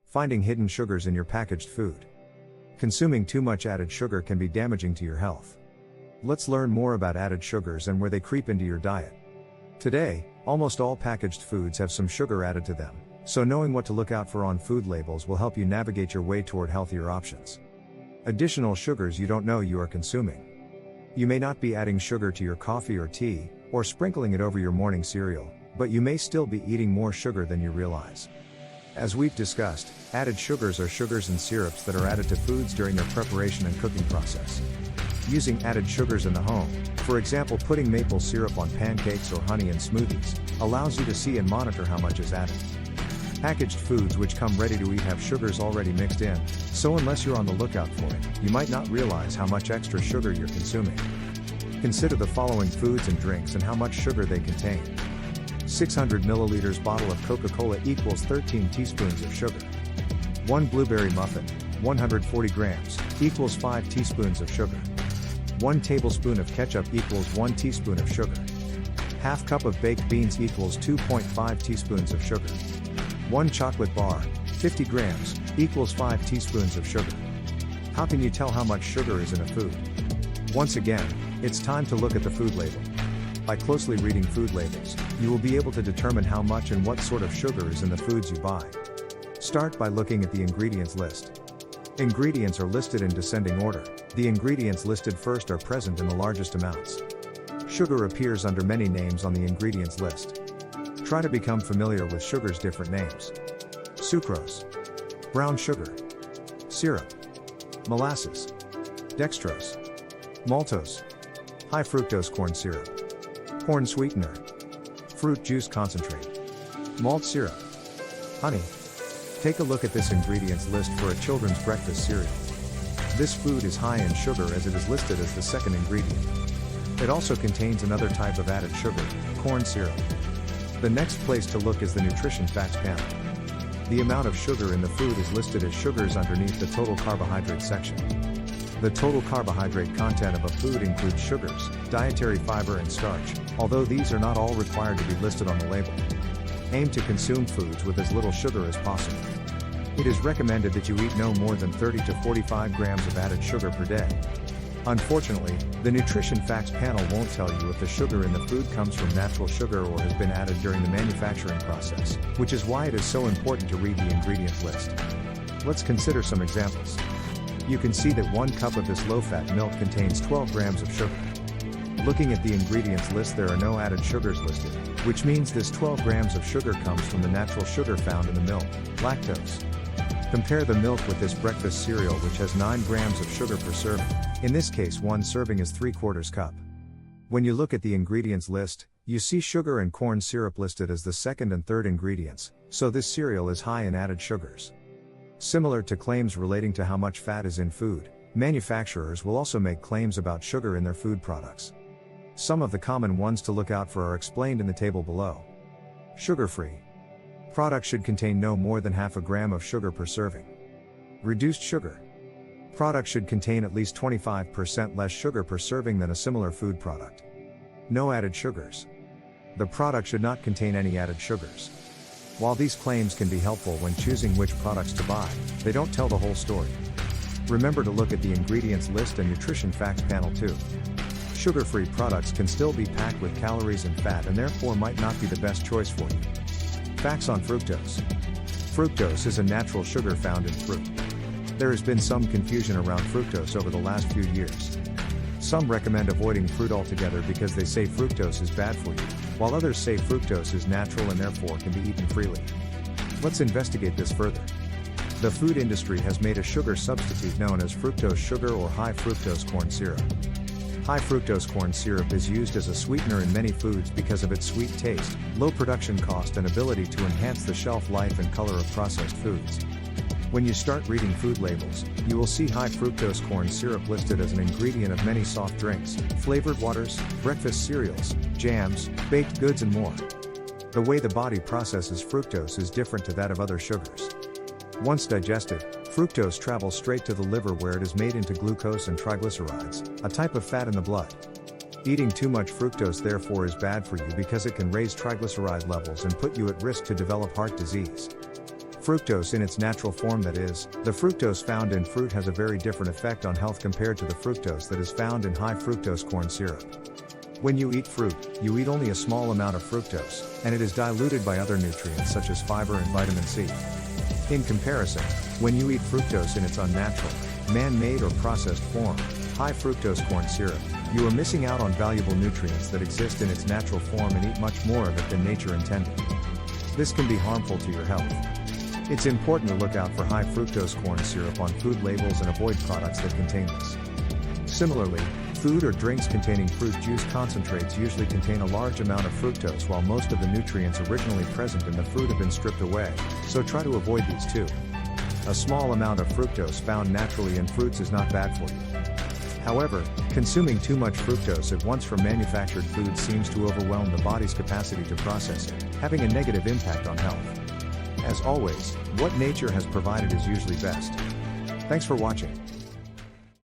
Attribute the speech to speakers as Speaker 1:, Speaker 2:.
Speaker 1: Finding hidden sugars in your packaged food. Consuming too much added sugar can be damaging to your health. Let's learn more about added sugars and where they creep into your diet. Today, almost all packaged foods have some sugar added to them, so knowing what to look out for on food labels will help you navigate your way toward healthier options. Additional sugars you don't know you are consuming. You may not be adding sugar to your coffee or tea, or sprinkling it over your morning cereal, but you may still be eating more sugar than you realize. As we've discussed, added sugars are sugars and syrups that are added to foods during their preparation and cooking process. Using added sugars in the home, for example putting maple syrup on pancakes or honey in smoothies, allows you to see and monitor how much is added. Packaged foods which come ready to eat have sugars already mixed in, so unless you're on the lookout for it, you might not realize how much extra sugar you're consuming. Consider the following foods and drinks and how much sugar they contain. 600 milliliters bottle of Coca-Cola equals 13 teaspoons of sugar. 1 blueberry muffin, 140 grams, equals 5 teaspoons of sugar. 1 tablespoon of ketchup equals 1 teaspoon of sugar. Half cup of baked beans equals 2.5 teaspoons of sugar. 1 chocolate bar, 50 grams, equals 5 teaspoons of sugar. How can you tell how much sugar is in a food? Once again, it's time to look at the food label. By closely reading food labels, you will be able to determine how much and what sort of sugar is in the foods you buy. Start by looking at the ingredients list. Ingredients are listed in descending order. The ingredients listed first are present in the largest amounts. Sugar appears under many names on the ingredients list. Try to become familiar with sugar's different names. Sucrose, brown sugar, syrup, molasses, dextrose, maltose, high fructose corn syrup, corn sweetener, fruit juice concentrate, malt syrup, honey. Take a look at this ingredients list for a children's breakfast cereal. This food is high in sugar as it is listed as the second ingredient. It also contains another type of added sugar, corn syrup. The next place to look is the nutrition facts panel. The amount of sugar in the food is listed as sugars underneath the total carbohydrate section. The total carbohydrate content of a food includes sugars, dietary fiber and starch, although these are not all required to be listed on the label. Aim to consume foods with as little sugar as possible. It is recommended that you eat no more than 30 to 45 grams of added sugar per day. Unfortunately, the nutrition facts panel won't tell you if the sugar in the food comes from natural sugar or has been added during the manufacturing process, which is why it is so important to read the ingredients list. Let's consider some examples. You can see that 1 cup of this low-fat milk contains 12 grams of sugar. Looking at the ingredients list, there are no added sugars listed, which means this 12 grams of sugar comes from the natural sugar found in the milk, lactose. Compare the milk with this breakfast cereal which has 9 grams of sugar per serving. In this case 1 serving is 3/4 cup. When you look at the ingredients list, you see sugar and corn syrup listed as the second and third ingredients, so this cereal is high in added sugars. Similar to claims relating to how much fat is in food, manufacturers will also make claims about sugar in their food products. Some of the common ones to look out for are explained in the table below. Sugar-free. Products should contain no more than half a gram of sugar per serving. Reduced sugar. Products should contain at least 25% less sugar per serving than a similar food product. No added sugars. The product should not contain any added sugars. While these claims can be helpful when choosing which products to buy, they don't tell the whole story. Remember to look at the ingredients list and nutrition facts panel too. Sugar-free products can still be packed with calories and fat and therefore might not be the best choice for you. Facts on fructose. Fructose is a natural sugar found in fruit. There has been some confusion around fructose over the last few years. Some recommend avoiding fruit altogether because they say fructose is bad for you, while others say fructose is natural and therefore can be eaten freely. Let's investigate this further. The food industry has made a sugar substitute known as fructose sugar or high fructose corn syrup. High fructose corn syrup is used as a sweetener in many foods because of its sweet taste, low production cost and ability to enhance the shelf life and color of processed foods. When you start reading food labels, you will see high fructose corn syrup listed as an ingredient of many soft drinks, flavored waters, breakfast cereals, jams, baked goods and more. The way the body processes fructose is different to that of other sugars. Once digested, fructose travels straight to the liver where it is made into glucose and triglycerides, a type of fat in the blood. Eating too much fructose therefore is bad for you because it can raise triglyceride levels and put you at risk to develop heart disease. Fructose in its natural form, that is, the fructose found in fruit, has a very different effect on health compared to the fructose that is found in high fructose corn syrup. When you eat fruit, you eat only a small amount of fructose, and it is diluted by other nutrients such as fiber and vitamin C. In comparison, when you eat fructose in its unnatural, man-made or processed form, high fructose corn syrup, you are missing out on valuable nutrients that exist in its natural form and eat much more of it than nature intended. This can be harmful to your health. It's important to look out for high fructose corn syrup on food labels and avoid products that contain this. Similarly, food or drinks containing fruit juice concentrates usually contain a large amount of fructose, while most of the nutrients originally present in the fruit have been stripped away, so try to avoid these too. A small amount of fructose found naturally in fruits is not bad for you. However, consuming too much fructose at once from manufactured foods seems to overwhelm the body's capacity to process it, having a negative impact on health. As always, what nature has provided is usually best. Thanks for watching.